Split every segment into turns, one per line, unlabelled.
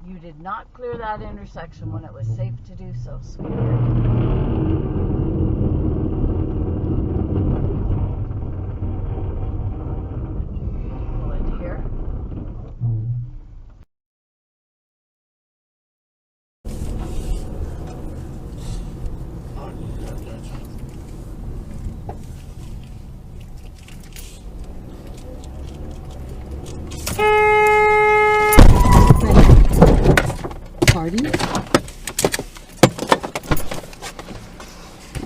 You did not clear that intersection when it was safe to do so, sweetheart.
Pardon?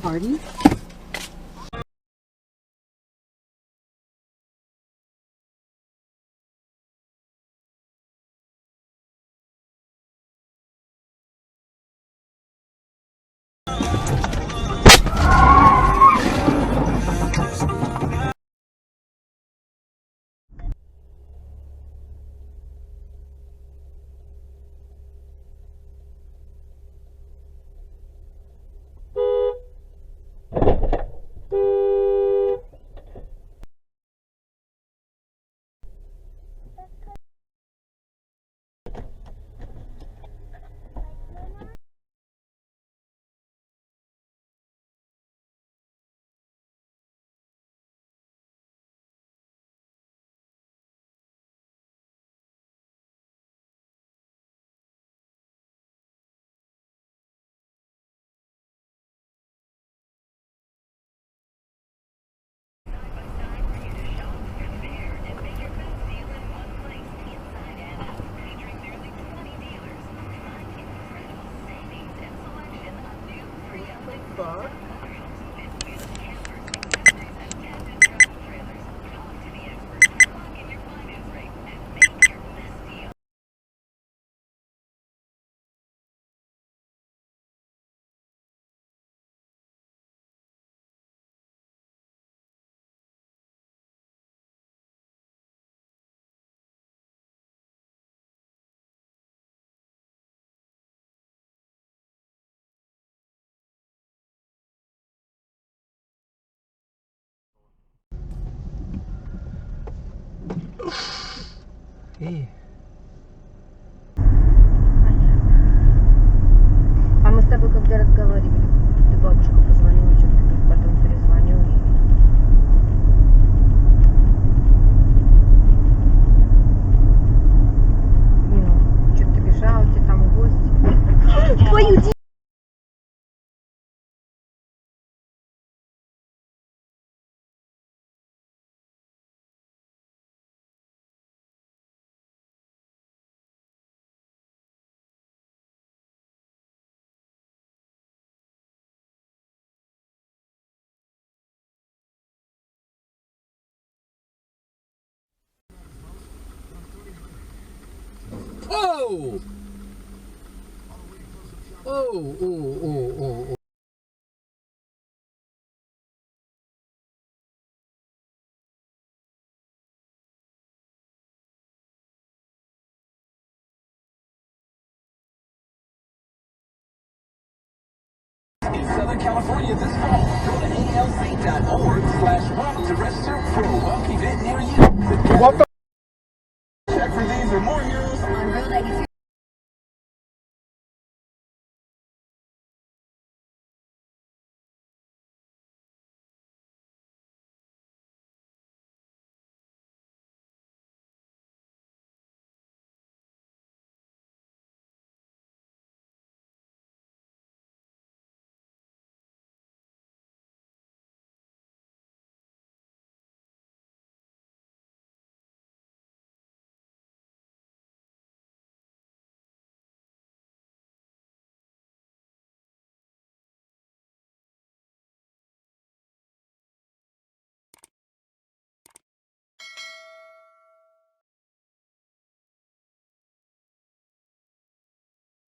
Pardon?
Эй.
А мы с тобой когда разговаривали, ты бабушка позвонила, что ты потом перезвонил. Ну, что ты бежал, тебе там гости. Твою
Oh! Oh.
In Southern California this fall, go to alz.org/walk to register for a walking